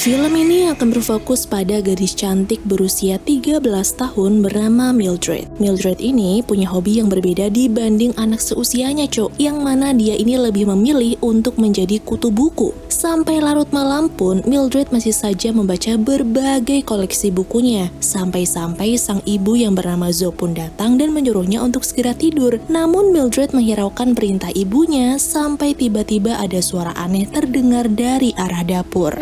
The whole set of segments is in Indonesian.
Film ini akan berfokus pada gadis cantik berusia 13 tahun bernama Mildred. Mildred ini punya hobi yang berbeda dibanding anak seusianya, yang mana dia ini lebih memilih untuk menjadi kutu buku. Sampai larut malam pun, Mildred masih saja membaca berbagai koleksi bukunya. Sampai-sampai sang ibu yang bernama Zoe pun datang dan menyuruhnya untuk segera tidur. Namun Mildred menghiraukan perintah ibunya sampai tiba-tiba ada suara aneh terdengar dari arah dapur.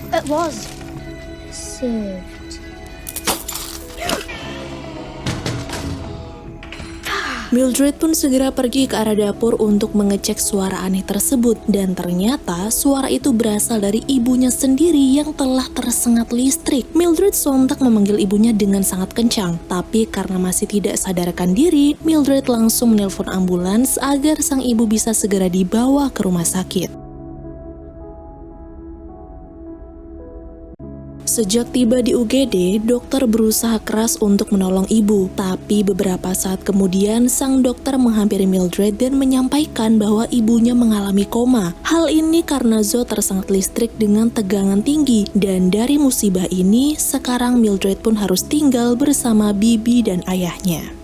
It was served. Mildred pun segera pergi ke arah dapur untuk mengecek suara aneh tersebut, dan ternyata suara itu berasal dari ibunya sendiri yang telah tersengat listrik. Mildred sontak memanggil ibunya dengan sangat kencang, tapi karena masih tidak sadarkan diri, Mildred langsung menelpon ambulans agar sang ibu bisa segera dibawa ke rumah sakit. Sejak tiba di UGD, dokter berusaha keras untuk menolong ibu. Tapi beberapa saat kemudian, sang dokter menghampiri Mildred dan menyampaikan bahwa ibunya mengalami koma. Hal ini karena Zoe tersengat listrik dengan tegangan tinggi. Dan dari musibah ini, sekarang Mildred pun harus tinggal bersama bibi dan ayahnya.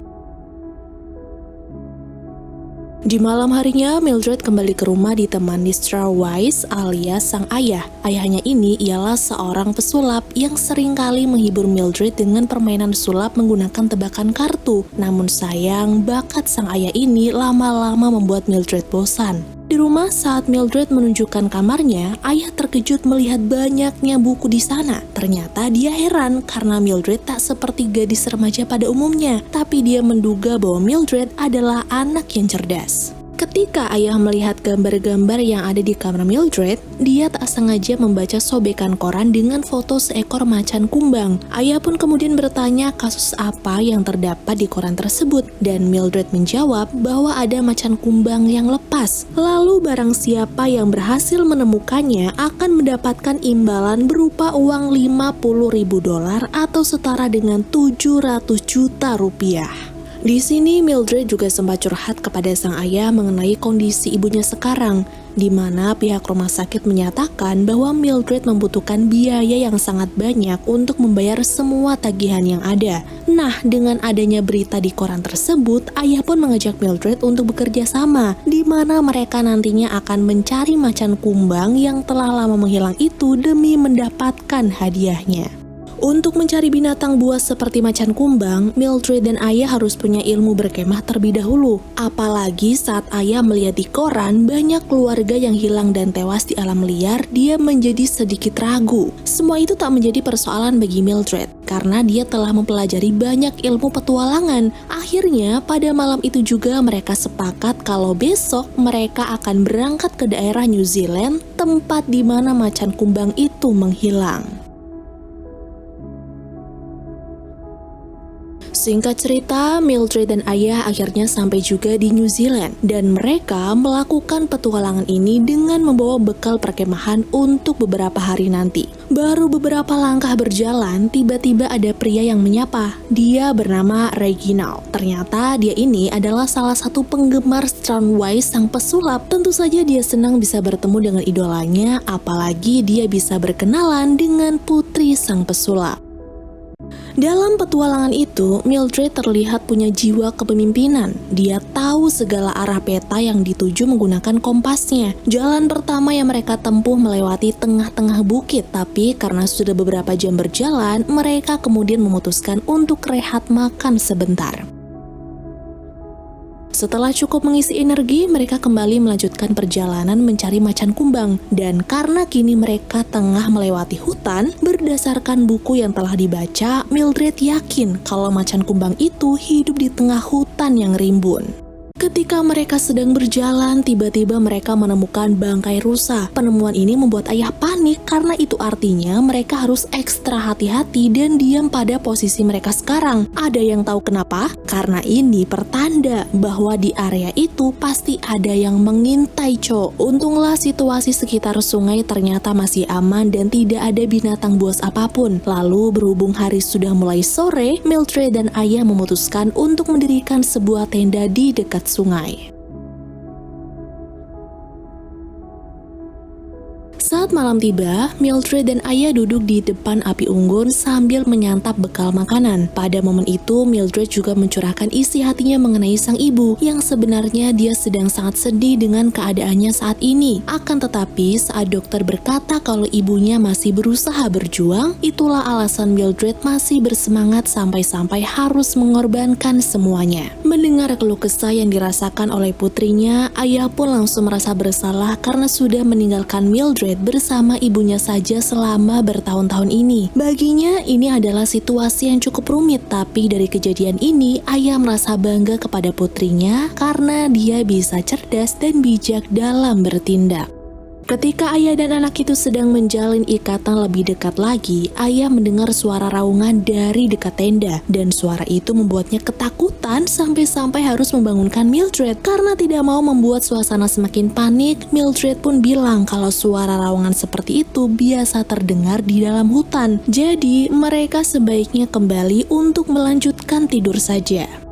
Di malam harinya, Mildred kembali ke rumah ditemani Mr. Wise alias sang ayah. Ayahnya ini ialah seorang pesulap yang seringkali menghibur Mildred dengan permainan sulap menggunakan tebakan kartu. Namun sayang, bakat sang ayah ini lama-lama membuat Mildred bosan. Di rumah saat Mildred menunjukkan kamarnya, ayah terkejut melihat banyaknya buku di sana. Ternyata dia heran karena Mildred tak seperti gadis remaja pada umumnya, tapi dia menduga bahwa Mildred adalah anak yang cerdas. Ketika ayah melihat gambar-gambar yang ada di kamar Mildred, dia tak sengaja membaca sobekan koran dengan foto seekor macan kumbang. Ayah pun kemudian bertanya kasus apa yang terdapat di koran tersebut, dan Mildred menjawab bahwa ada macan kumbang yang lepas. Lalu barang siapa yang berhasil menemukannya akan mendapatkan imbalan berupa uang $50.000 atau setara dengan 700 juta rupiah. Di sini Mildred juga sempat curhat kepada sang ayah mengenai kondisi ibunya sekarang, di mana pihak rumah sakit menyatakan bahwa Mildred membutuhkan biaya yang sangat banyak untuk membayar semua tagihan yang ada. Nah, dengan adanya berita di koran tersebut, ayah pun mengajak Mildred untuk bekerja sama, di mana mereka nantinya akan mencari macan kumbang yang telah lama menghilang itu demi mendapatkan hadiahnya. Untuk mencari binatang buas seperti macan kumbang, Mildred dan ayah harus punya ilmu berkemah terlebih dahulu. Apalagi saat ayah melihat di koran banyak keluarga yang hilang dan tewas di alam liar, dia menjadi sedikit ragu. Semua itu tak menjadi persoalan bagi Mildred, karena dia telah mempelajari banyak ilmu petualangan. Akhirnya, pada malam itu juga mereka sepakat kalau besok mereka akan berangkat ke daerah New Zealand, tempat di mana macan kumbang itu menghilang. Singkat cerita, Mildred dan ayah akhirnya sampai juga di New Zealand, dan mereka melakukan petualangan ini dengan membawa bekal perkemahan untuk beberapa hari nanti. Baru beberapa langkah berjalan, tiba-tiba ada pria yang menyapa. Dia bernama Reginald. Ternyata dia ini adalah salah satu penggemar Wise sang pesulap. Tentu saja dia senang bisa bertemu dengan idolanya, apalagi dia bisa berkenalan dengan putri sang pesulap. Dalam petualangan itu, Mildred terlihat punya jiwa kepemimpinan. Dia tahu segala arah peta yang dituju menggunakan kompasnya. Jalan pertama yang mereka tempuh melewati tengah-tengah bukit, tapi karena sudah beberapa jam berjalan, mereka kemudian memutuskan untuk rehat makan sebentar. Setelah cukup mengisi energi, mereka kembali melanjutkan perjalanan mencari macan kumbang. Dan karena kini mereka tengah melewati hutan, berdasarkan buku yang telah dibaca, Mildred yakin kalau macan kumbang itu hidup di tengah hutan yang rimbun. Ketika mereka sedang berjalan, tiba-tiba mereka menemukan bangkai rusa. Penemuan ini membuat ayah panik karena itu artinya mereka harus ekstra hati-hati dan diam pada posisi mereka sekarang. Ada yang tahu kenapa? Karena ini pertanda bahwa di area itu pasti ada yang mengintai, Untunglah situasi sekitar sungai ternyata masih aman dan tidak ada binatang buas apapun. Lalu berhubung hari sudah mulai sore, Mildred dan ayah memutuskan untuk mendirikan sebuah tenda di dekat sungai. Saat malam tiba, Mildred dan ayah duduk di depan api unggun sambil menyantap bekal makanan. Pada momen itu, Mildred juga mencurahkan isi hatinya mengenai sang ibu, yang sebenarnya dia sedang sangat sedih dengan keadaannya saat ini. Akan tetapi, saat dokter berkata kalau ibunya masih berusaha berjuang, itulah alasan Mildred masih bersemangat sampai-sampai harus mengorbankan semuanya. Mendengar keluh kesah yang dirasakan oleh putrinya, ayah pun langsung merasa bersalah karena sudah meninggalkan Mildred bersama ibunya saja selama bertahun-tahun ini. Baginya, ini adalah situasi yang cukup rumit, tapi dari kejadian ini, ayah merasa bangga kepada putrinya karena dia bisa cerdas dan bijak dalam bertindak. Ketika ayah dan anak itu sedang menjalin ikatan lebih dekat lagi, ayah mendengar suara raungan dari dekat tenda, dan suara itu membuatnya ketakutan sampai-sampai harus membangunkan Mildred. Karena tidak mau membuat suasana semakin panik, Mildred pun bilang kalau suara raungan seperti itu biasa terdengar di dalam hutan. Jadi, mereka sebaiknya kembali untuk melanjutkan tidur saja.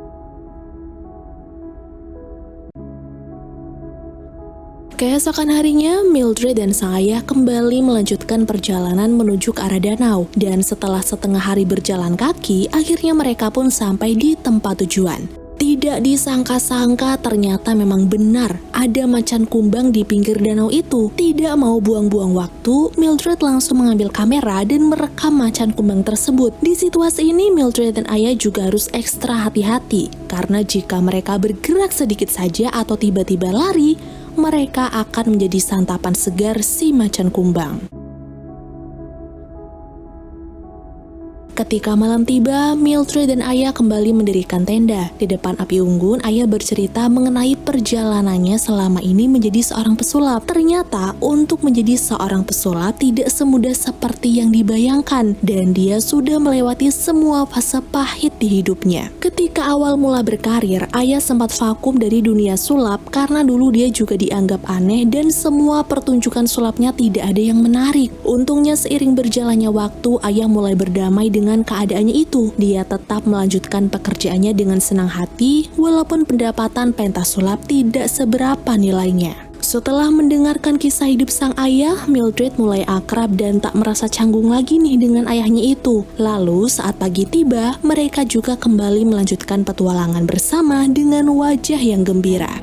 Keesokan harinya, Mildred dan sang ayah kembali melanjutkan perjalanan menuju ke arah danau. Dan setelah setengah hari berjalan kaki, akhirnya mereka pun sampai di tempat tujuan. Tidak disangka-sangka ternyata memang benar ada macan kumbang di pinggir danau itu. Tidak mau buang-buang waktu, Mildred langsung mengambil kamera dan merekam macan kumbang tersebut. Di situasi ini, Mildred dan ayah juga harus ekstra hati-hati. Karena jika mereka bergerak sedikit saja atau tiba-tiba lari, mereka akan menjadi santapan segar si macan kumbang. Ketika malam tiba, Mildred dan ayah kembali mendirikan tenda. Di depan api unggun, ayah bercerita mengenai perjalanannya selama ini menjadi seorang pesulap. Ternyata, untuk menjadi seorang pesulap tidak semudah seperti yang dibayangkan, dan dia sudah melewati semua fase pahit di hidupnya. Ketika awal mula berkarir, ayah sempat vakum dari dunia sulap karena dulu dia juga dianggap aneh dan semua pertunjukan sulapnya tidak ada yang menarik. Untungnya seiring berjalannya waktu, ayah mulai berdamai dengan keadaannya itu. Dia tetap melanjutkan pekerjaannya dengan senang hati, walaupun pendapatan pentas sulap tidak seberapa nilainya. Setelah mendengarkan kisah hidup sang ayah, Mildred mulai akrab dan tak merasa canggung lagi nih dengan ayahnya itu. Lalu saat pagi tiba, mereka juga kembali melanjutkan petualangan bersama dengan wajah yang gembira.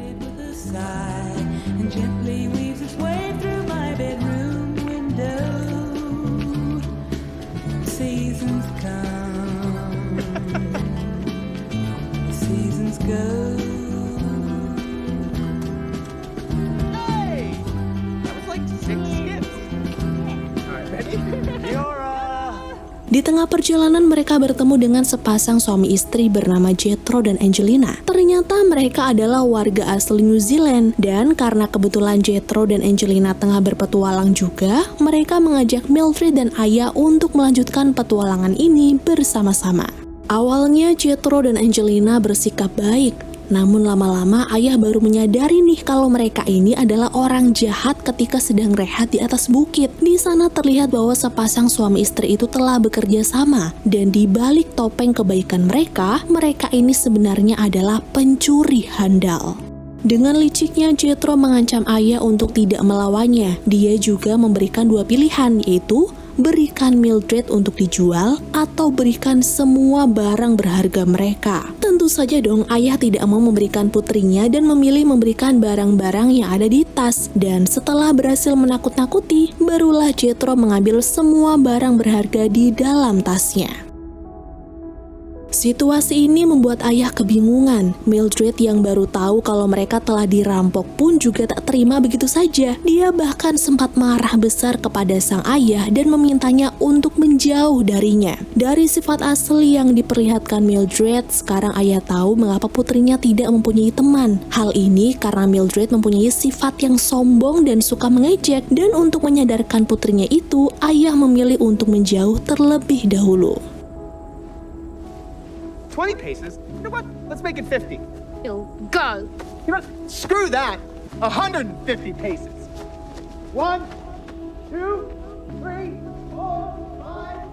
Di tengah perjalanan mereka bertemu dengan sepasang suami istri bernama Jethro dan Angelina. Ternyata mereka adalah warga asli New Zealand, dan karena kebetulan Jethro dan Angelina tengah berpetualang juga, mereka mengajak Mildred dan ayah untuk melanjutkan petualangan ini bersama-sama. Awalnya Jethro dan Angelina bersikap baik, namun lama-lama ayah baru menyadari nih kalau mereka ini adalah orang jahat ketika sedang rehat di atas bukit. Di sana terlihat bahwa sepasang suami istri itu telah bekerja sama, dan di balik topeng kebaikan mereka, mereka ini sebenarnya adalah pencuri handal. Dengan liciknya, Jethro mengancam ayah untuk tidak melawannya. Dia juga memberikan dua pilihan, yaitu berikan Mildred untuk dijual atau berikan semua barang berharga mereka. Tentu saja dong ayah tidak mau memberikan putrinya dan memilih memberikan barang-barang yang ada di tas. Dan setelah berhasil menakut-nakuti, barulah Jethro mengambil semua barang berharga di dalam tasnya. Situasi ini membuat ayah kebingungan. Mildred yang baru tahu kalau mereka telah dirampok pun juga tak terima begitu saja. Dia bahkan sempat marah besar kepada sang ayah dan memintanya untuk menjauh darinya. Dari sifat asli yang diperlihatkan Mildred, sekarang ayah tahu mengapa putrinya tidak mempunyai teman. Hal ini karena Mildred mempunyai sifat yang sombong dan suka mengejek, dan untuk menyadarkan putrinya itu, ayah memilih untuk menjauh terlebih dahulu. 20 paces? You know what? Let's make it 50. You'll go. You know, screw that. 150 paces. 1, 2, 3, 4, 5,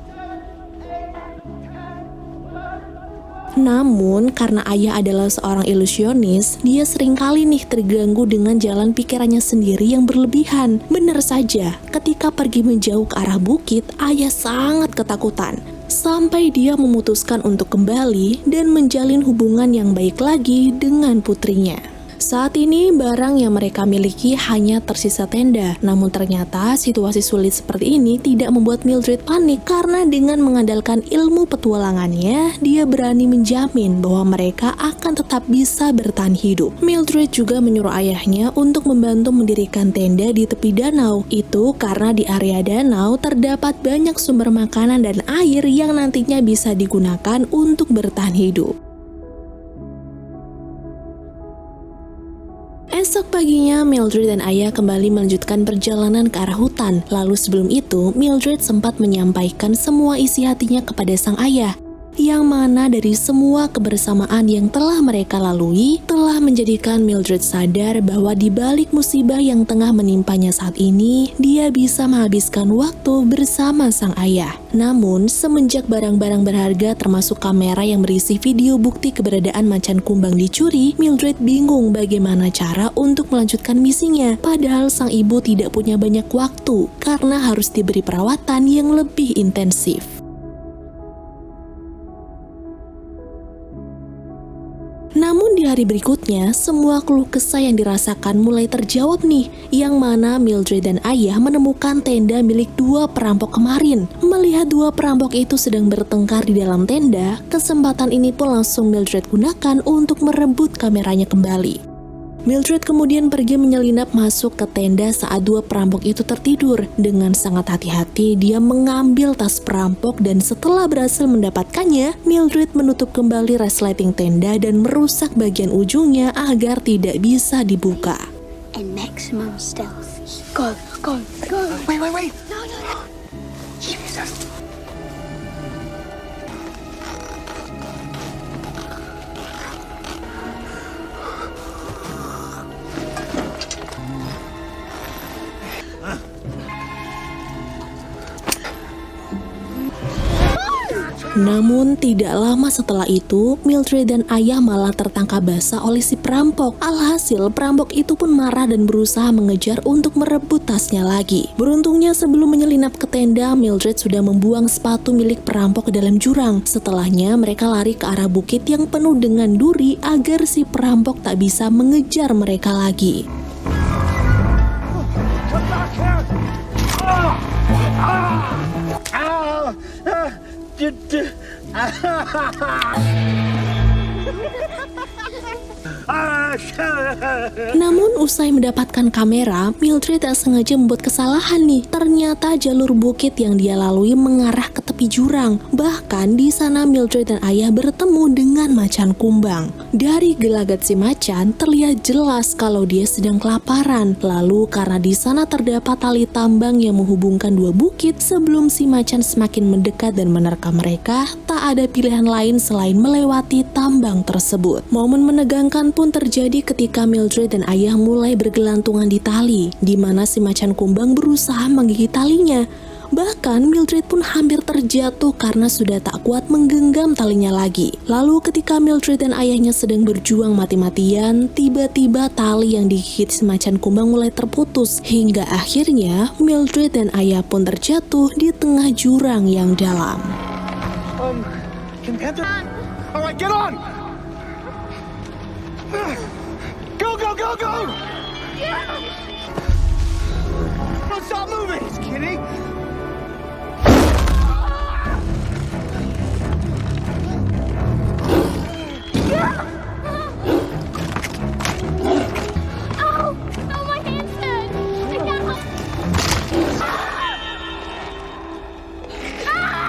6, 7, 8, 9, 10, 11. Namun, karena ayah adalah seorang ilusionis, dia seringkali nih terganggu dengan jalan pikirannya sendiri yang berlebihan. Benar saja, ketika pergi menjauh ke arah bukit, ayah sangat ketakutan. Sampai dia memutuskan untuk kembali dan menjalin hubungan yang baik lagi dengan putrinya. Saat ini barang yang mereka miliki hanya tersisa tenda, namun ternyata situasi sulit seperti ini tidak membuat Mildred panik karena dengan mengandalkan ilmu petualangannya, dia berani menjamin bahwa mereka akan tetap bisa bertahan hidup. Mildred juga menyuruh ayahnya untuk membantu mendirikan tenda di tepi danau. Itu karena di area danau terdapat banyak sumber makanan dan air yang nantinya bisa digunakan untuk bertahan hidup. Esok paginya, Mildred dan ayah kembali melanjutkan perjalanan ke arah hutan. Lalu sebelum itu, Mildred sempat menyampaikan semua isi hatinya kepada sang ayah. Yang mana dari semua kebersamaan yang telah mereka lalui, telah menjadikan Mildred sadar bahwa di balik musibah yang tengah menimpanya saat ini, dia bisa menghabiskan waktu bersama sang ayah. Namun, semenjak barang-barang berharga termasuk kamera yang berisi video bukti keberadaan macan kumbang dicuri, Mildred bingung bagaimana cara untuk melanjutkan misinya. Padahal sang ibu tidak punya banyak waktu karena harus diberi perawatan yang lebih intensif. Namun di hari berikutnya, semua keluh kesah yang dirasakan mulai terjawab nih, yang mana Mildred dan ayah menemukan tenda milik dua perampok kemarin. Melihat dua perampok itu sedang bertengkar di dalam tenda, kesempatan ini pun langsung Mildred gunakan untuk merebut kameranya kembali. Mildred kemudian pergi menyelinap masuk ke tenda saat dua perampok itu tertidur. Dengan sangat hati-hati, dia mengambil tas perampok dan setelah berhasil mendapatkannya, Mildred menutup kembali resleting tenda dan merusak bagian ujungnya agar tidak bisa dibuka. And maximum stealth. Go, go, go. Wait. No. Jesus. Namun tidak lama setelah itu, Mildred dan ayah malah tertangkap basah oleh si perampok. Alhasil, perampok itu pun marah dan berusaha mengejar untuk merebut tasnya lagi. Beruntungnya sebelum menyelinap ke tenda, Mildred sudah membuang sepatu milik perampok ke dalam jurang. Setelahnya, mereka lari ke arah bukit yang penuh dengan duri agar si perampok tak bisa mengejar mereka lagi. Namun usai mendapatkan kamera, Mildred tak sengaja membuat kesalahan nih. Ternyata jalur bukit yang dia lalui mengarah ke tepi jurang. Bahkan di sana Mildred dan ayah bertemu dengan macan kumbang. Dari gelagat si macan terlihat jelas kalau dia sedang kelaparan. Lalu karena di sana terdapat tali tambang yang menghubungkan dua bukit, sebelum si macan semakin mendekat dan menerkam mereka, tak ada pilihan lain selain melewati tambang tersebut. Momen menegangkan pun terjadi ketika Mildred dan ayah mulai bergelantungan di tali, di mana si macan kumbang berusaha menggigit talinya. Bahkan Mildred pun hampir terjatuh karena sudah tak kuat menggenggam talinya lagi. Lalu ketika Mildred dan ayahnya sedang berjuang mati-matian, tiba-tiba tali yang digigit si macan kumbang mulai terputus. Hingga akhirnya Mildred dan ayah pun terjatuh di tengah jurang yang dalam. Can Panther? All right, get on! Go! Don't stop moving! Just kidding. Oh, my hand's dead. I can't help. No!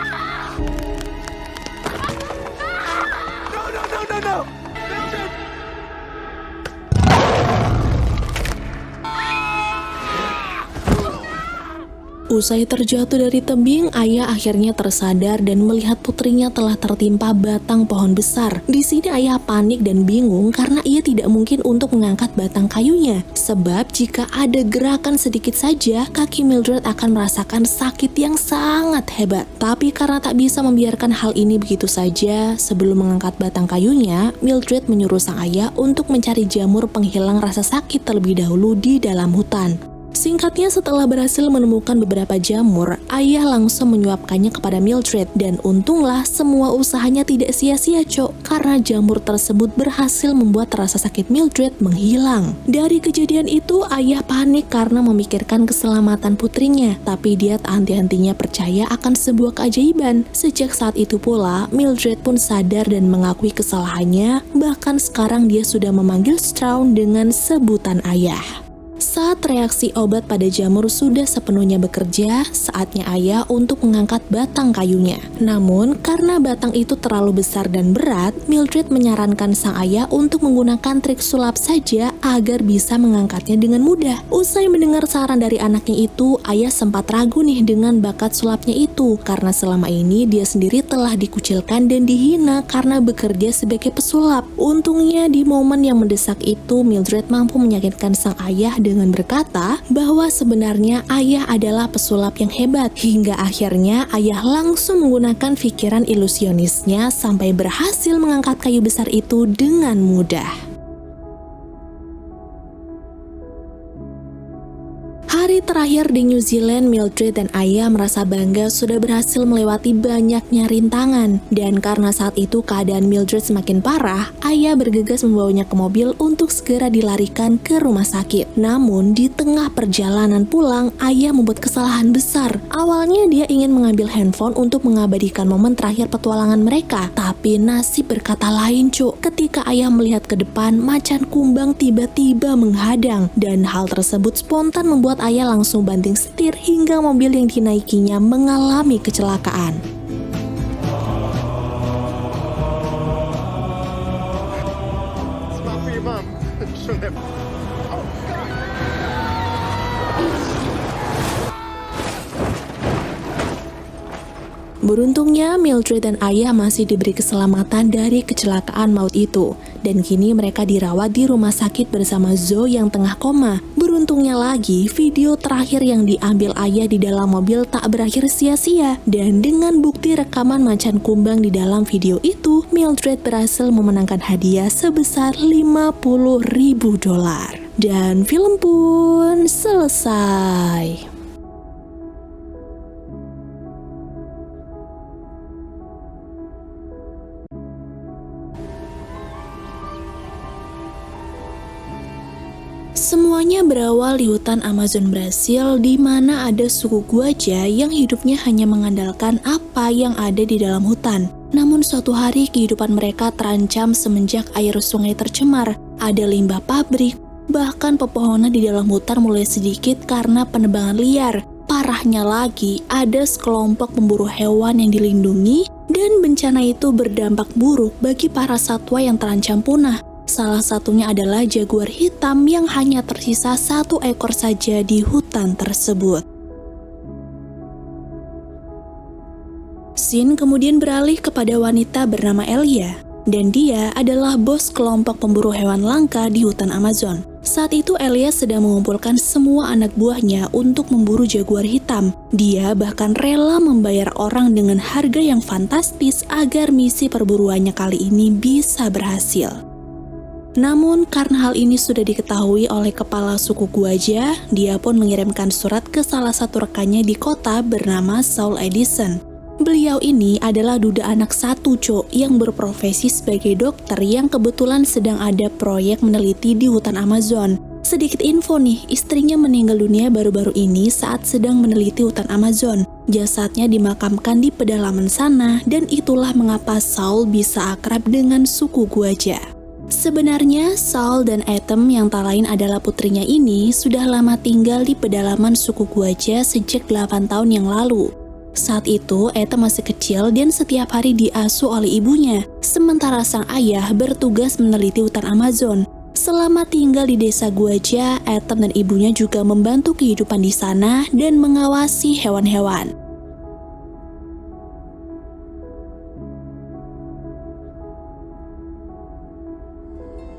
Usai terjatuh dari tebing, ayah akhirnya tersadar dan melihat putrinya telah tertimpa batang pohon besar. Di sini ayah panik dan bingung karena ia tidak mungkin untuk mengangkat batang kayunya. Sebab jika ada gerakan sedikit saja, kaki Mildred akan merasakan sakit yang sangat hebat. Tapi karena tak bisa membiarkan hal ini begitu saja, sebelum mengangkat batang kayunya, Mildred menyuruh sang ayah untuk mencari jamur penghilang rasa sakit terlebih dahulu di dalam hutan. Singkatnya, setelah berhasil menemukan beberapa jamur, ayah langsung menyuapkannya kepada Mildred. Dan untunglah semua usahanya tidak sia-sia, Cok, karena jamur tersebut berhasil membuat rasa sakit Mildred menghilang. Dari kejadian itu, ayah panik karena memikirkan keselamatan putrinya. Tapi dia tak henti-hentinya percaya akan sebuah keajaiban. Sejak saat itu pula, Mildred pun sadar dan mengakui kesalahannya. Bahkan sekarang dia sudah memanggil Strawn dengan sebutan ayah. Saat reaksi obat pada jamur sudah sepenuhnya bekerja, saatnya ayah untuk mengangkat batang kayunya. Namun, karena batang itu terlalu besar dan berat, Mildred menyarankan sang ayah untuk menggunakan trik sulap saja agar bisa mengangkatnya dengan mudah. Usai mendengar saran dari anaknya itu, ayah sempat ragu nih dengan bakat sulapnya itu, karena selama ini dia sendiri telah dikucilkan dan dihina karena bekerja sebagai pesulap. Untungnya di momen yang mendesak itu, Mildred mampu meyakinkan sang ayah dengan berkata bahwa sebenarnya ayah adalah pesulap yang hebat. Hingga akhirnya ayah langsung menggunakan pikiran ilusionisnya sampai berhasil mengangkat kayu besar itu dengan mudah. Hari terakhir di New Zealand, Mildred dan ayah merasa bangga sudah berhasil melewati banyaknya rintangan. Dan karena saat itu keadaan Mildred semakin parah, ayah bergegas membawanya ke mobil untuk segera dilarikan ke rumah sakit. Namun di tengah perjalanan pulang, ayah membuat kesalahan besar. Awalnya dia ingin mengambil handphone untuk mengabadikan momen terakhir petualangan mereka. Tapi nasib berkata lain, Cuk. Ketika ayah melihat ke depan, macan kumbang tiba-tiba menghadang. Dan hal tersebut spontan membuat ayah langsung banting setir hingga mobil yang dinaikinya mengalami kecelakaan. Smile for your mom. She'll never. Oh, God. Beruntungnya, Mildred dan ayah masih diberi keselamatan dari kecelakaan maut itu. Dan kini mereka dirawat di rumah sakit bersama Zoe yang tengah koma. Beruntungnya lagi, video terakhir yang diambil ayah di dalam mobil tak berakhir sia-sia. Dan dengan bukti rekaman macan kumbang di dalam video itu, Mildred berhasil memenangkan hadiah sebesar $50.000. Dan film pun selesai. Semuanya berawal di hutan Amazon Brasil, di mana ada suku Guaja yang hidupnya hanya mengandalkan apa yang ada di dalam hutan. Namun suatu hari kehidupan mereka terancam semenjak air sungai tercemar, ada limbah pabrik, bahkan pepohonan di dalam hutan mulai sedikit karena penebangan liar. Parahnya lagi, ada sekelompok pemburu hewan yang dilindungi, dan bencana itu berdampak buruk bagi para satwa yang terancam punah. Salah satunya adalah jaguar hitam yang hanya tersisa 1 ekor saja di hutan tersebut. Scene kemudian beralih kepada wanita bernama Elia, dan dia adalah bos kelompok pemburu hewan langka di hutan Amazon. Saat itu Elia sedang mengumpulkan semua anak buahnya untuk memburu jaguar hitam. Dia bahkan rela membayar orang dengan harga yang fantastis agar misi perburuannya kali ini bisa berhasil. Namun karena hal ini sudah diketahui oleh kepala suku Guaja, dia pun mengirimkan surat ke salah satu rekannya di kota bernama Saul Edison. Beliau ini adalah duda anak satu, Cok, yang berprofesi sebagai dokter yang kebetulan sedang ada proyek meneliti di hutan Amazon. Sedikit info nih, istrinya meninggal dunia baru-baru ini saat sedang meneliti hutan Amazon. Jasadnya dimakamkan di pedalaman sana, dan itulah mengapa Saul bisa akrab dengan suku Guaja. Sebenarnya, Saul dan Atom yang tak lain adalah putrinya ini sudah lama tinggal di pedalaman suku Guaja sejak 8 tahun yang lalu. Saat itu, Atom masih kecil dan setiap hari diasuh oleh ibunya, sementara sang ayah bertugas meneliti hutan Amazon. Selama tinggal di desa Guaja, Atom dan ibunya juga membantu kehidupan di sana dan mengawasi hewan-hewan.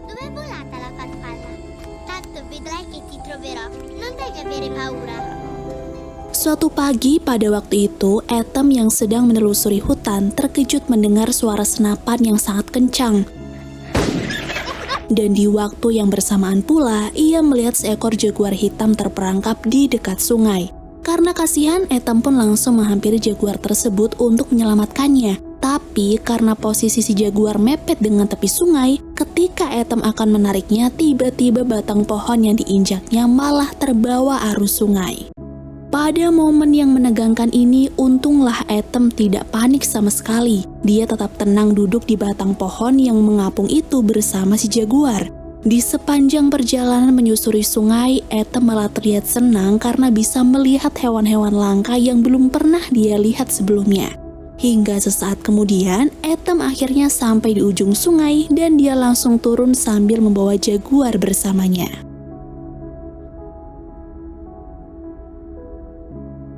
Dove è volata la farfalla? Tanto vedrai che ti troverò. Non devi avere paura. Suatu pagi pada waktu itu, Atom yang sedang menelusuri hutan terkejut mendengar suara senapan yang sangat kencang. Dan di waktu yang bersamaan pula, ia melihat seekor jaguar hitam terperangkap di dekat sungai. Karena kasihan, Atom pun langsung menghampiri jaguar tersebut untuk menyelamatkannya. Tapi karena posisi si jaguar mepet dengan tepi sungai, ketika Atom akan menariknya, tiba-tiba batang pohon yang diinjaknya malah terbawa arus sungai. Pada momen yang menegangkan ini, untunglah Atom tidak panik sama sekali. Dia tetap tenang duduk di batang pohon yang mengapung itu bersama si jaguar. Di sepanjang perjalanan menyusuri sungai, Atom malah terlihat senang karena bisa melihat hewan-hewan langka yang belum pernah dia lihat sebelumnya. Hingga sesaat kemudian, Atom akhirnya sampai di ujung sungai dan dia langsung turun sambil membawa jaguar bersamanya.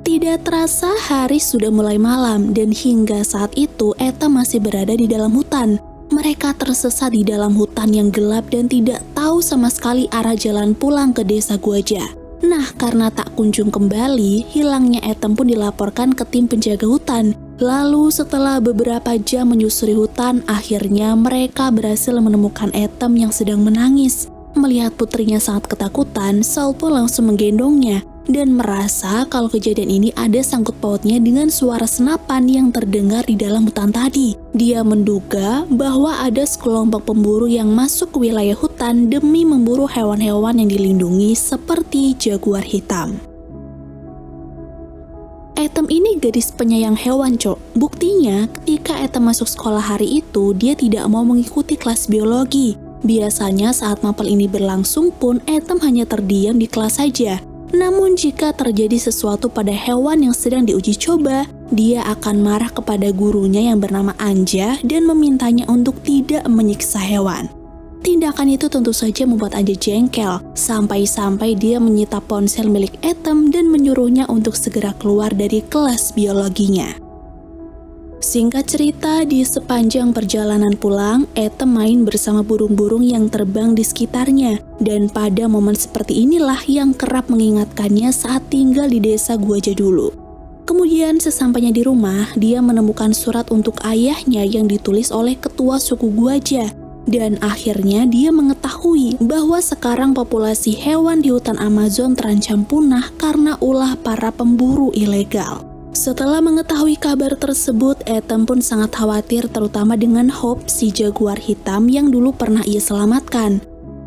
Tidak terasa hari sudah mulai malam dan hingga saat itu Atom masih berada di dalam hutan. Mereka tersesat di dalam hutan yang gelap dan tidak tahu sama sekali arah jalan pulang ke desa Guaja. Nah, karena tak kunjung kembali, hilangnya Atom pun dilaporkan ke tim penjaga hutan. Lalu setelah beberapa jam menyusuri hutan, akhirnya mereka berhasil menemukan Atom yang sedang menangis. Melihat putrinya sangat ketakutan, Saul pun langsung menggendongnya dan merasa kalau kejadian ini ada sangkut pautnya dengan suara senapan yang terdengar di dalam hutan tadi. Dia menduga bahwa ada sekelompok pemburu yang masuk ke wilayah hutan demi memburu hewan-hewan yang dilindungi seperti jaguar hitam. Atom ini gadis penyayang hewan, Cok. Buktinya, ketika Atom masuk sekolah hari itu, dia tidak mau mengikuti kelas biologi. Biasanya saat mapel ini berlangsung pun, Atom hanya terdiam di kelas saja. Namun jika terjadi sesuatu pada hewan yang sedang diuji coba, dia akan marah kepada gurunya yang bernama Anja dan memintanya untuk tidak menyiksa hewan. Tindakan itu tentu saja membuat Anja jengkel, sampai-sampai dia menyita ponsel milik Atom dan menyuruhnya untuk segera keluar dari kelas biologinya. Singkat cerita, di sepanjang perjalanan pulang, Atom main bersama burung-burung yang terbang di sekitarnya. Dan pada momen seperti inilah yang kerap mengingatkannya saat tinggal di desa Guaja dulu. Kemudian sesampainya di rumah, dia menemukan surat untuk ayahnya yang ditulis oleh ketua suku Guaja. Dan akhirnya dia mengetahui bahwa sekarang populasi hewan di hutan Amazon terancam punah karena ulah para pemburu ilegal. Setelah mengetahui kabar tersebut, Atom pun sangat khawatir terutama dengan Hope, si jaguar hitam yang dulu pernah ia selamatkan.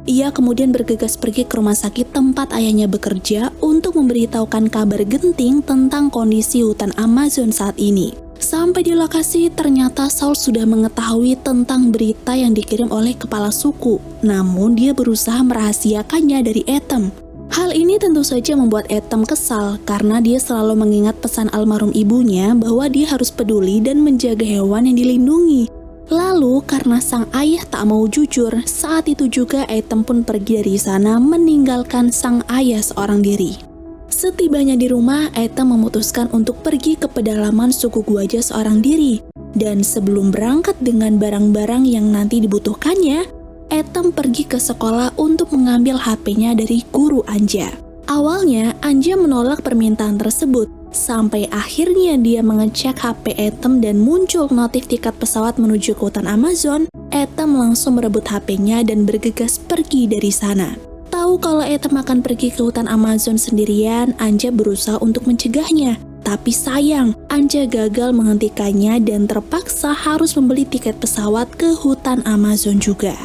Ia kemudian bergegas pergi ke rumah sakit tempat ayahnya bekerja untuk memberitahukan kabar genting tentang kondisi hutan Amazon saat ini. Sampai di lokasi, ternyata Saul sudah mengetahui tentang berita yang dikirim oleh kepala suku, namun dia berusaha merahasiakannya dari Atom. Hal ini tentu saja membuat Atom kesal karena dia selalu mengingat pesan almarhum ibunya bahwa dia harus peduli dan menjaga hewan yang dilindungi. Lalu karena sang ayah tak mau jujur, saat itu juga Atom pun pergi dari sana meninggalkan sang ayah seorang diri. Setibanya di rumah, Atom memutuskan untuk pergi ke pedalaman suku Guaja seorang diri. Dan sebelum berangkat dengan barang-barang yang nanti dibutuhkannya, Atom pergi ke sekolah untuk mengambil HP-nya dari guru Anja. Awalnya, Anja menolak permintaan tersebut, sampai akhirnya dia mengecek HP Atom dan muncul notif tiket pesawat menuju ke hutan Amazon. Atom langsung merebut HP-nya dan bergegas pergi dari sana. Tahu kalau Atom akan pergi ke hutan Amazon sendirian, Anja berusaha untuk mencegahnya. Tapi sayang, Anja gagal menghentikannya dan terpaksa harus membeli tiket pesawat ke hutan Amazon juga.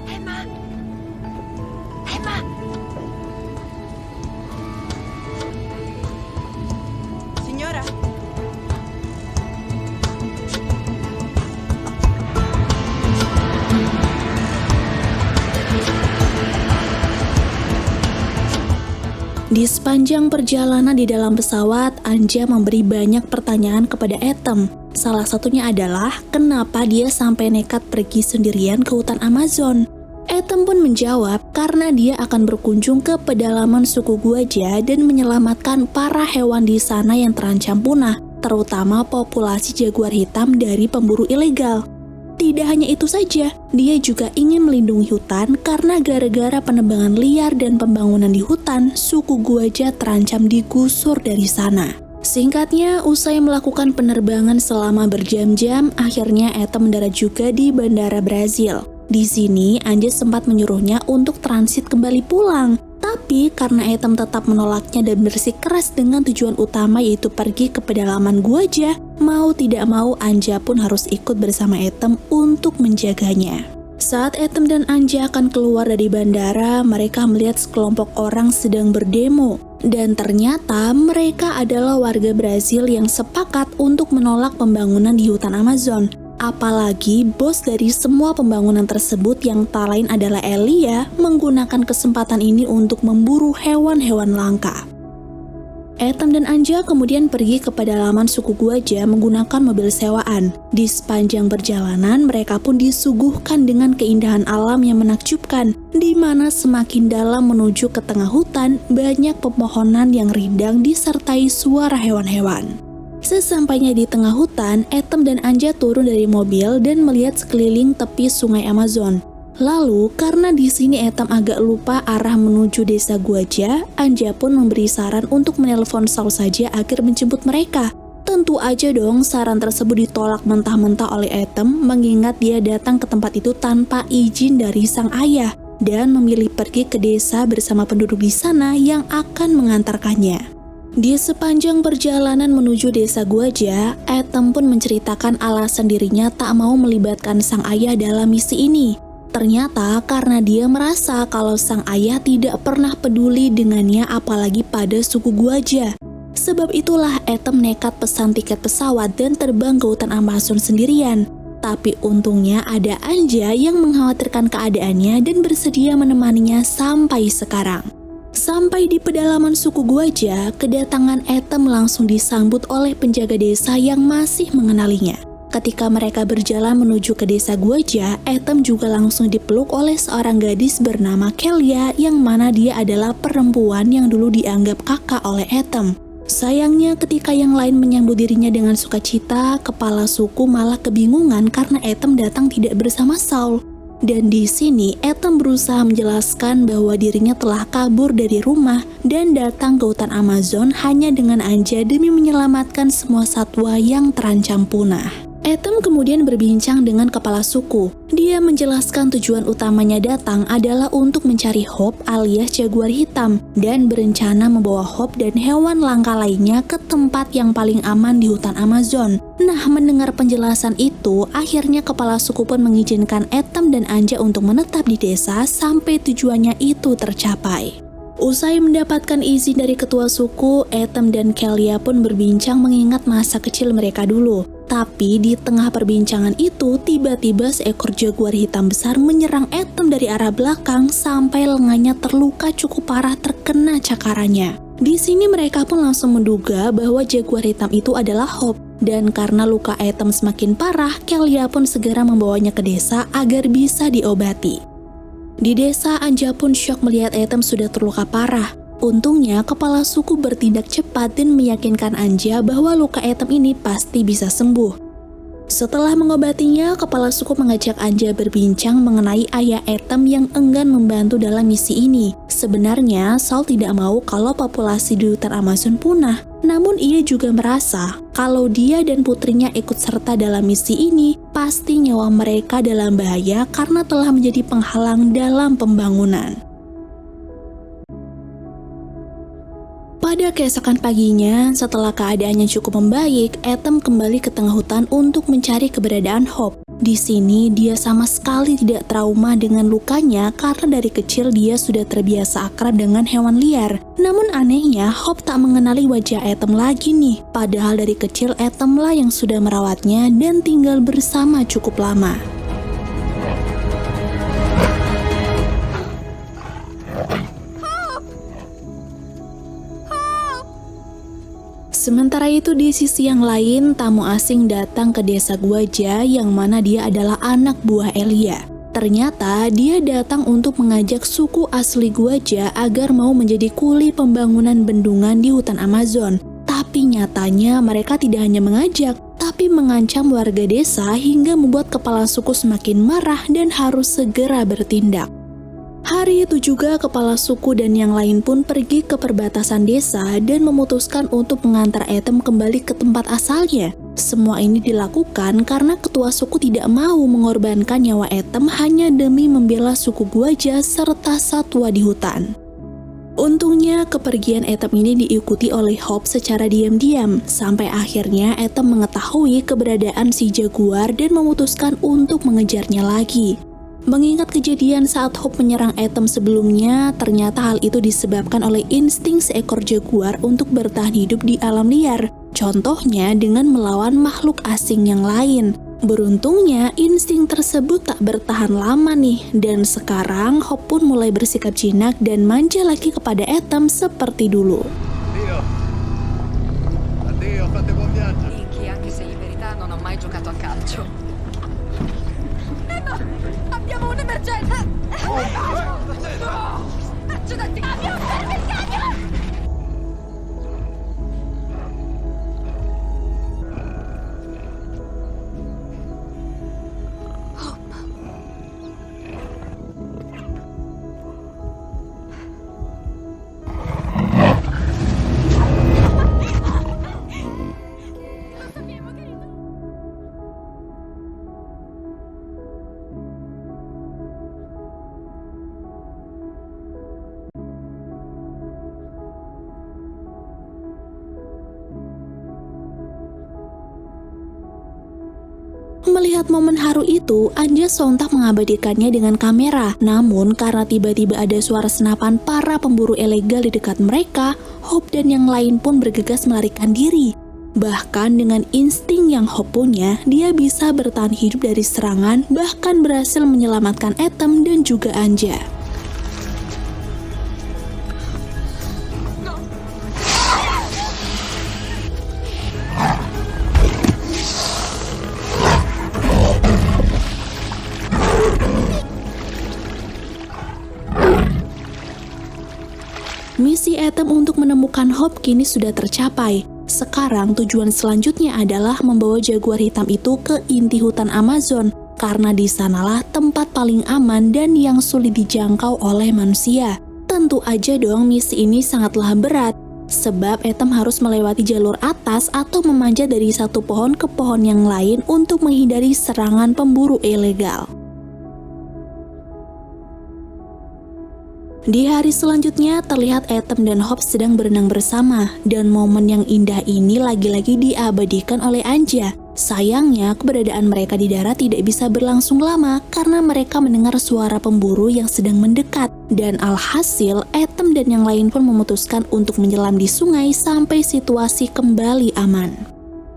Emma! Emma! Signora. Di sepanjang perjalanan di dalam pesawat, Anja memberi banyak pertanyaan kepada Atom. Salah satunya adalah kenapa dia sampai nekat pergi sendirian ke hutan Amazon. Ethan pun menjawab karena dia akan berkunjung ke pedalaman suku Guaja dan menyelamatkan para hewan di sana yang terancam punah, terutama populasi jaguar hitam dari pemburu ilegal. Tidak hanya itu saja, dia juga ingin melindungi hutan karena gara-gara penebangan liar dan pembangunan di hutan, suku Guaja terancam digusur dari sana. Singkatnya, usai melakukan penerbangan selama berjam-jam, akhirnya Ethan mendarat juga di bandara Brazil. Di sini, Anja sempat menyuruhnya untuk transit kembali pulang. Tapi karena Ethan tetap menolaknya dan bersikeras dengan tujuan utama yaitu pergi ke pedalaman Guaja, mau tidak mau Anja pun harus ikut bersama Ethan untuk menjaganya. Saat Ethan dan Anja akan keluar dari bandara, mereka melihat sekelompok orang sedang berdemo. Dan ternyata mereka adalah warga Brazil yang sepakat untuk menolak pembangunan di hutan Amazon. Apalagi bos dari semua pembangunan tersebut yang tak lain adalah Elia menggunakan kesempatan ini untuk memburu hewan-hewan langka. Ethan dan Anja kemudian pergi ke pedalaman suku Guaja menggunakan mobil sewaan. Di sepanjang perjalanan, mereka pun disuguhkan dengan keindahan alam yang menakjubkan, di mana semakin dalam menuju ke tengah hutan, banyak pepohonan yang rindang disertai suara hewan-hewan. Sesampainya di tengah hutan, Ethan dan Anja turun dari mobil dan melihat sekeliling tepi sungai Amazon. Lalu, karena di sini Ethan agak lupa arah menuju desa Guaja, Anja pun memberi saran untuk menelpon Saul saja agar menjemput mereka. Tentu aja dong saran tersebut ditolak mentah-mentah oleh Ethan mengingat dia datang ke tempat itu tanpa izin dari sang ayah dan memilih pergi ke desa bersama penduduk di sana yang akan mengantarkannya. Di sepanjang perjalanan menuju desa Guaja, Ethan pun menceritakan alasan dirinya tak mau melibatkan sang ayah dalam misi ini. Ternyata karena dia merasa kalau sang ayah tidak pernah peduli dengannya apalagi pada suku Guaja. Sebab itulah Ethan nekat pesan tiket pesawat dan terbang ke hutan Amazon sendirian. Tapi untungnya ada Anja yang mengkhawatirkan keadaannya dan bersedia menemaninya sampai sekarang. Sampai di pedalaman suku Guaja, kedatangan Ethan langsung disambut oleh penjaga desa yang masih mengenalinya. Ketika mereka berjalan menuju ke desa Guaja, Ethan juga langsung dipeluk oleh seorang gadis bernama Kelia yang mana dia adalah perempuan yang dulu dianggap kakak oleh Ethan. Sayangnya ketika yang lain menyambut dirinya dengan sukacita, kepala suku malah kebingungan karena Ethan datang tidak bersama Saul. Dan di sini Ethan berusaha menjelaskan bahwa dirinya telah kabur dari rumah dan datang ke hutan Amazon hanya dengan Anja demi menyelamatkan semua satwa yang terancam punah. Ethan kemudian berbincang dengan kepala suku. Dia menjelaskan tujuan utamanya datang adalah untuk mencari Hope alias jaguar hitam dan berencana membawa Hope dan hewan langka lainnya ke tempat yang paling aman di hutan Amazon. Nah, mendengar penjelasan itu, akhirnya kepala suku pun mengizinkan Ethan dan Anja untuk menetap di desa sampai tujuannya itu tercapai. Usai mendapatkan izin dari ketua suku, Ethan dan Kelia pun berbincang mengingat masa kecil mereka dulu. Tapi di tengah perbincangan itu, tiba-tiba seekor jaguar hitam besar menyerang Ethan dari arah belakang sampai lengannya terluka cukup parah terkena cakarannya. Di sini mereka pun langsung menduga bahwa jaguar hitam itu adalah Hope. Dan karena luka Ethan semakin parah, Kelia pun segera membawanya ke desa agar bisa diobati. Di desa, Anja pun syok melihat Ethan sudah terluka parah. Untungnya, kepala suku bertindak cepat dan meyakinkan Anja bahwa luka Ethan ini pasti bisa sembuh. Setelah mengobatinya, kepala suku mengajak Anja berbincang mengenai ayah Ethan yang enggan membantu dalam misi ini. Sebenarnya, Saul tidak mau kalau populasi di hutan Amazon punah. Namun ia juga merasa kalau dia dan putrinya ikut serta dalam misi ini, pasti nyawa mereka dalam bahaya karena telah menjadi penghalang dalam pembangunan. Pada keesokan paginya, setelah keadaannya cukup membaik, Ethan kembali ke tengah hutan untuk mencari keberadaan Hope. Di sini, dia sama sekali tidak trauma dengan lukanya karena dari kecil dia sudah terbiasa akrab dengan hewan liar. Namun anehnya, Hope tak mengenali wajah Ethan lagi nih. Padahal dari kecil Ethan lah yang sudah merawatnya dan tinggal bersama cukup lama. Sementara itu di sisi yang lain, tamu asing datang ke desa Gwaja yang mana dia adalah anak buah Elia. Ternyata dia datang untuk mengajak suku asli Gwaja agar mau menjadi kuli pembangunan bendungan di hutan Amazon. Tapi nyatanya mereka tidak hanya mengajak, tapi mengancam warga desa hingga membuat kepala suku semakin marah dan harus segera bertindak. Hari itu juga kepala suku dan yang lain pun pergi ke perbatasan desa dan memutuskan untuk mengantar Etem kembali ke tempat asalnya. Semua ini dilakukan karena ketua suku tidak mau mengorbankan nyawa Etem hanya demi membela suku Gwaja serta satwa di hutan. Untungnya kepergian Etem ini diikuti oleh Hop secara diam-diam, sampai akhirnya Etem mengetahui keberadaan si jaguar dan memutuskan untuk mengejarnya lagi. Mengingat kejadian saat Hop menyerang Etem sebelumnya, ternyata hal itu disebabkan oleh insting seekor jaguar untuk bertahan hidup di alam liar. Contohnya dengan melawan makhluk asing yang lain. Beruntungnya insting tersebut tak bertahan lama nih, dan sekarang Hop pun mulai bersikap jinak dan manja lagi kepada Etem seperti dulu. Addio, fate buon viaggio. Nicky, anche se in verità non ho mai giocato a calcio. Emma, abbiamo un'emergenza! Accidenti! Abbiamo fermi il camion! Melihat momen haru itu, Anja sontak mengabadikannya dengan kamera. Namun karena tiba-tiba ada suara senapan para pemburu ilegal di dekat mereka, Hop dan yang lain pun bergegas melarikan diri. Bahkan dengan insting yang Hop punya, dia bisa bertahan hidup dari serangan, bahkan berhasil menyelamatkan Etem dan juga Anja. Misi Etem untuk menemukan Hop kini sudah tercapai. Sekarang tujuan selanjutnya adalah membawa jaguar hitam itu ke inti hutan Amazon, karena di sanalah tempat paling aman dan yang sulit dijangkau oleh manusia. Tentu aja dong misi ini sangatlah berat, sebab Etem harus melewati jalur atas atau memanjat dari satu pohon ke pohon yang lain untuk menghindari serangan pemburu ilegal. Di hari selanjutnya terlihat Etem dan Hop sedang berenang bersama, dan momen yang indah ini lagi-lagi diabadikan oleh Anja. Sayangnya keberadaan mereka di darat tidak bisa berlangsung lama karena mereka mendengar suara pemburu yang sedang mendekat, dan alhasil Etem dan yang lain pun memutuskan untuk menyelam di sungai sampai situasi kembali aman.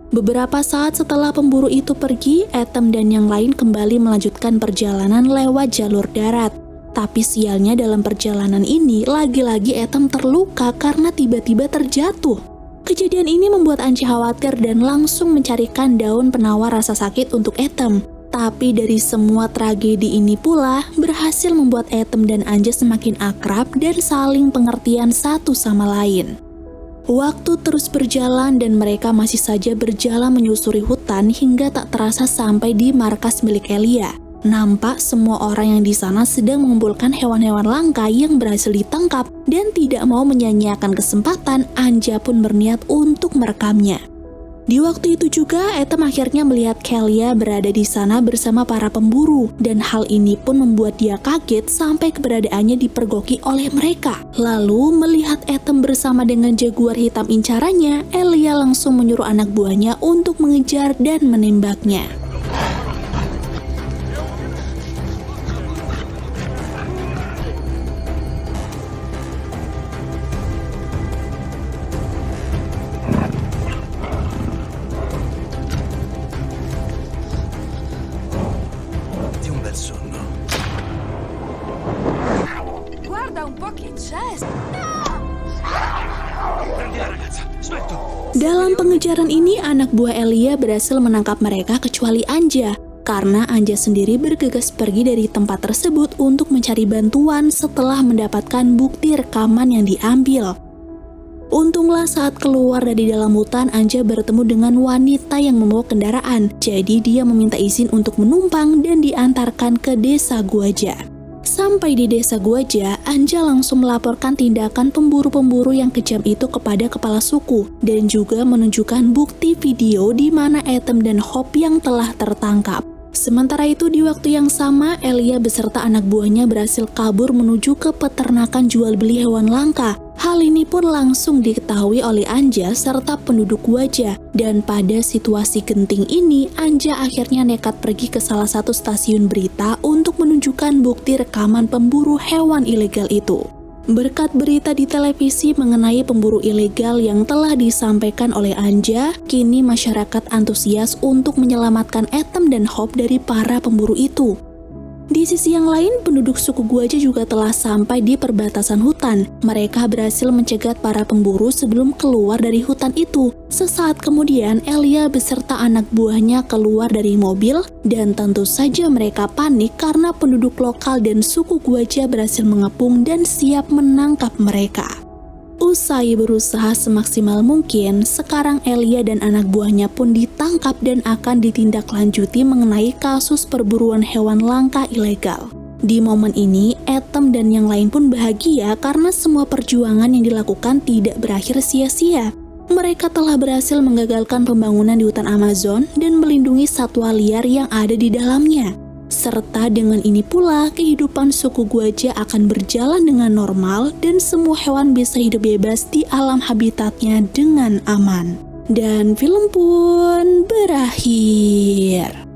Beberapa saat setelah pemburu itu pergi, Etem dan yang lain kembali melanjutkan perjalanan lewat jalur darat. Tapi sialnya dalam perjalanan ini, lagi-lagi Etem terluka karena tiba-tiba terjatuh. Kejadian ini membuat Anja khawatir dan langsung mencarikan daun penawar rasa sakit untuk Etem. Tapi dari semua tragedi ini pula, berhasil membuat Etem dan Anja semakin akrab dan saling pengertian satu sama lain. Waktu terus berjalan dan mereka masih saja berjalan menyusuri hutan hingga tak terasa sampai di markas milik Elia. Nampak semua orang yang di sana sedang mengumpulkan hewan-hewan langka yang berhasil ditangkap, dan tidak mau menyia-nyiakan kesempatan, Anja pun berniat untuk merekamnya. Di waktu itu juga Etem akhirnya melihat Kelia berada di sana bersama para pemburu, dan hal ini pun membuat dia kaget sampai keberadaannya dipergoki oleh mereka. Lalu melihat Etem bersama dengan jaguar hitam incarannya, Elia langsung menyuruh anak buahnya untuk mengejar dan menembaknya. Guarda un po' chi c'è! Prendi la ragazza, Dalam pengejaran ini, anak buah Elia berhasil menangkap mereka kecuali Anja, karena Anja sendiri bergegas pergi dari tempat tersebut untuk mencari bantuan setelah mendapatkan bukti rekaman yang diambil. Untunglah saat keluar dari dalam hutan, Anja bertemu dengan wanita yang membawa kendaraan. Jadi dia meminta izin untuk menumpang dan diantarkan ke desa Guaja. Sampai di desa Guaja, Anja langsung melaporkan tindakan pemburu-pemburu yang kejam itu kepada kepala suku dan juga menunjukkan bukti video di mana Ethem dan Hope yang telah tertangkap. Sementara itu di waktu yang sama, Elia beserta anak buahnya berhasil kabur menuju ke peternakan jual beli hewan langka. Hal ini pun langsung diketahui oleh Anja serta penduduk Guaja. Dan pada situasi genting ini, Anja akhirnya nekat pergi ke salah satu stasiun berita untuk menunjukkan bukti rekaman pemburu hewan ilegal itu. Berkat berita di televisi mengenai pemburu ilegal yang telah disampaikan oleh Anja, kini masyarakat antusias untuk menyelamatkan Ethem dan Hope dari para pemburu itu. Di sisi yang lain, penduduk suku Guaja juga telah sampai di perbatasan hutan. Mereka berhasil mencegat para pemburu sebelum keluar dari hutan itu. Sesaat kemudian, Elia beserta anak buahnya keluar dari mobil dan tentu saja mereka panik karena penduduk lokal dan suku Guaja berhasil mengepung dan siap menangkap mereka. Usai berusaha semaksimal mungkin, sekarang Elia dan anak buahnya pun ditangkap dan akan ditindaklanjuti mengenai kasus perburuan hewan langka ilegal. Di momen ini, Ethem dan yang lain pun bahagia karena semua perjuangan yang dilakukan tidak berakhir sia-sia. Mereka telah berhasil menggagalkan pembangunan di hutan Amazon dan melindungi satwa liar yang ada di dalamnya. Serta dengan ini pula, kehidupan suku Guaja akan berjalan dengan normal dan semua hewan bisa hidup bebas di alam habitatnya dengan aman. Dan film pun berakhir.